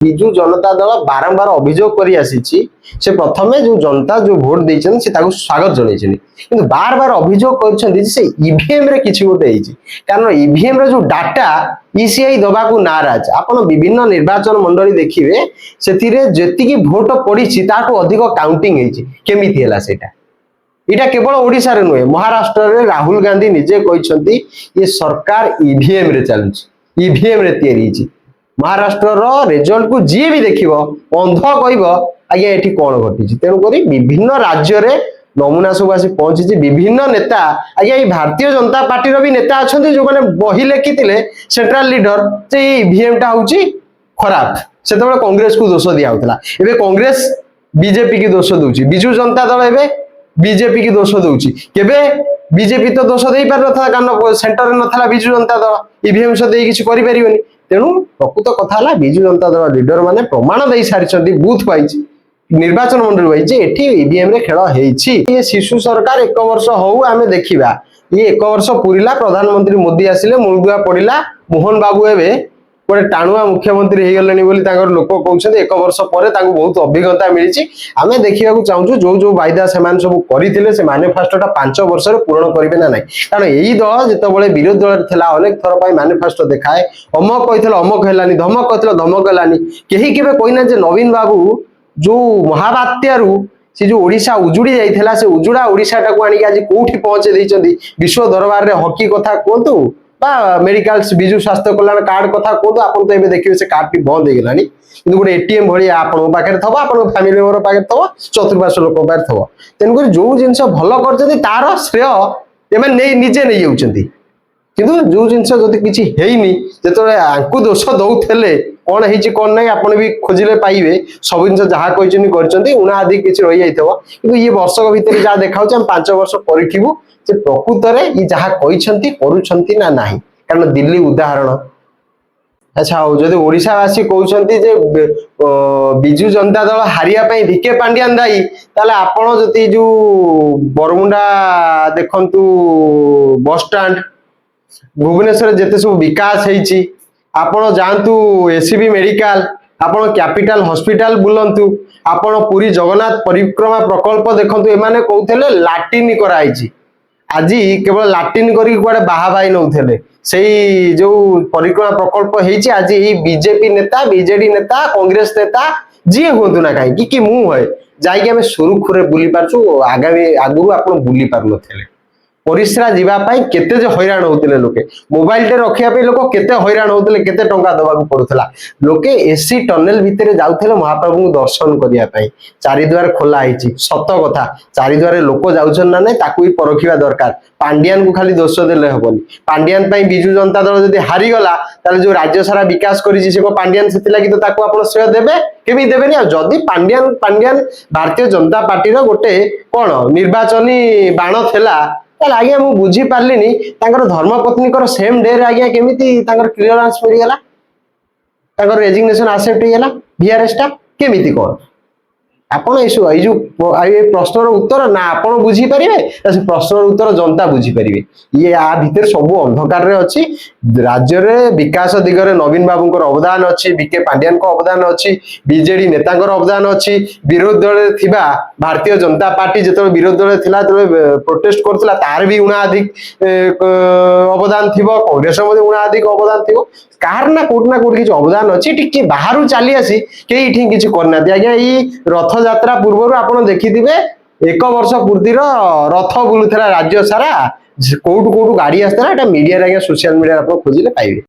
विजु जनता दल बारंबार अभियोग कर आसी से प्रथम जो जनता जो भोट देते स्वागत जन कि बार बार अभियोग कर ईवीएम रे किसी गोटे कारण ईवीएम रे जो डाटा ईसीआई दबा को नाराज आप विभिन्न निर्वाचन मंडली देखिए से भोट पड़ी अधिक काउंटिंग केमिति है सेटा इटा केवल ओडिशा रे नुहे महाराष्ट्र रे राहुल गांधी निजे कहते ये सरकार ईवीएम रे चलुची ईवीएम रे तैयारी महाराष्ट्र रो रिजल्ट को जी भी देखिबो अंध कहबो आज्ञा एठी कोन घटी तेणु करी विभिन्न राज्य रे नमूना सब आसी पहुंची विभिन्न नेता आज्ञा ये भारतीय जनता पार्टी रो भी नेता अछंती जो माने बही लेखितिले सेंट्रल लीडर जे ईवीएम टा होची खराब सेतबे कांग्रेस को दोष दिया होतला एबे कांग्रेस बीजेपी की दोष दोची बिजू जनता दल एबे बीजेपी की दोष दोची केबे बीजेपी तो दोष देई पार नथा कारण सेंटर रे नथला बिजू जनता दल ईवीएम से देई किछ करि परिबनी तेणु प्रकृत कथा है बिजू जनता दल लीडर माने प्रमाण दे सारी बूथ वाइज निर्वाचन मंडल वाइज एठी ईवीएम रे खेल हेछि ये शिशु सरकार 1 वर्ष हो आमे देखिबा ये 1 वर्ष पुरिला प्रधानमंत्री मोदी आसिले मुलुआ पड़िला मोहन बाबू एबे गोटे टाणुआ मुख्यमंत्री हो गले बोली लोक कहते 1 वर्ष पर बहुत अभिज्ञता मिली आम देखा चाहूँ जो जो वायदा से सब करते से मैनिफेस्टोटा 5 वर्ष पूरण करेंगे ना ना कारण यही दल जो विरोधी दल था अनेक थर मैनिफेस्टो देखाए अमक कहते अमक है धमक कहते धमक है कहीं केवे कहना नवीन बाबू जो महाबात्यारू से जो ओडिशा उजुड़ी जाइथिला से उजुड़ा ओडिशा टाको आनिक आज कोठी पहुंचे देइचंदी विश्व दरबार रे हॉकी कथा कहतु बा मेडिकल बिजु स्वास्थ्य कल्याण कार्ड कथा कहतु आपन तो एबे देखिबे से कार्ड भी बंद हो गलानी किंतु गोटे एटीएम भली आपन पाखे थबो आपन फैमिली मेंबर पाखे थबो चतुर्पार्श्व लोक पाखे थबो तेन कर जो जिंस भलो करजदी तार श्रेय एमे नै निजे नै जाउचंदी किंतु जो जिंस जदी किछि हेइनी जेतोले आंकु दोष दउथले कोन हेछि कोन नै आपन भी खोजिले पाइबे सब जिंस जहा कहिचनी करचंदी उना आदि किछि रहि जाइथबो किंतु ये वर्षक भीतर जा देखाउछ हम 5 वर्ष परिखिबु जे प्रकृत रे ई जहा कहिचंती करूचंती ना नाही कारण दिल्ली उदाहरण अच्छा जदि ओडिशावासी कहउचंती जे बिजू जनता दल हारिया पई भिके पांड्यान दाई ताले आपण जति जो बरमुंडा देखंतु बस स्टैंड भुवनेश्वर जेते सब विकास हेछि आपण जानतु एसीबी मेडिकल आपण कैपिटल हॉस्पिटल बुलंतु आपण पुरी जगन्नाथ परिक्रमा प्रकल्प देखंतु एमाने कहउथले लाटिन कराइछि आज केवल लाटिन करी कुआडे बाहाबाई नउथले सेही जो परिक्रमा प्रकल्प हेछि आज ई बीजेपी नेता बीजेडी नेता कांग्रेस नेता जी होंतु ना काई कि मु है जाई के हम सुरुखुरे बुली पारछु आगामी आगु आपण बुली पार नथले परिश्रा जीवा पाई केते जे हैरान होतले लोके मोबाइल टे रखिया पे लोक केते हैरान होतले केते टंका दबा को पड़ुतला लोके एसी टनल भितरे जाउथले महाप्रभु को दर्शन करिया पाई चारि द्वार खोला हिची सत कथा चारि द्वारे लोक जाउछन ना नै ताकू ही परखिबा दरकार पांड्यान को खाली दोष देले हबनी पांड्यान पाई बिजू जनता दल जदी हारि गला ताले जो राज्य सारा विकास करिछि से को पांड्यान सेति लागि तो ताकू आपण श्रेय देबे केबी देबेनी आ जदी पांड्यान भारतीय जनता पार्टी रो गोटे कोन निर्वाचनी बाण थेला ताले आज्ञा मु बुझी पारलिनी तांकर धर्मपत्नी कर सेम डे रे आज्ञा केमिति तांकर क्लियरेंस मिल गेला तांकर रेजिग्नेशन एक्सेप्ट गेला बीआरएस टा केमिति कोन आपण एसु आई जो प्रश्नर उत्तर ना आपण बुझी परिबे से प्रश्नर उत्तर जनता बुझी परिबे ये आ भीतर सब अंधकार रे अछि राज्य रे विकास दिगरे नवीन बाबूंकर अवदान अछि बीके पांड्यान को अवदान अछि बीजेडी नेतांकर अवदान अछि विरोध दल रे थिबा भारतीय जनता पार्टी जेतो विरोध दल थिला तो प्रोटेस्ट करथिला तार भी उना अधिक अवदान थिबो कांग्रेस मध्ये उना अधिक अवदान थिबो कार ना कोट किछ अवदान अछि टिके बाहरु चली आसी के इठी किछ करना दि आज्ञा ई रथ यात्रा पूर्व आपण देखिथिबे 1 वर्ष पूर्तिर रथ बुलुथला राज्य सारा कोट गाड़ी आस्ता एटा मीडिया रे सोशल मीडिया आपण खोजिले पाइबे।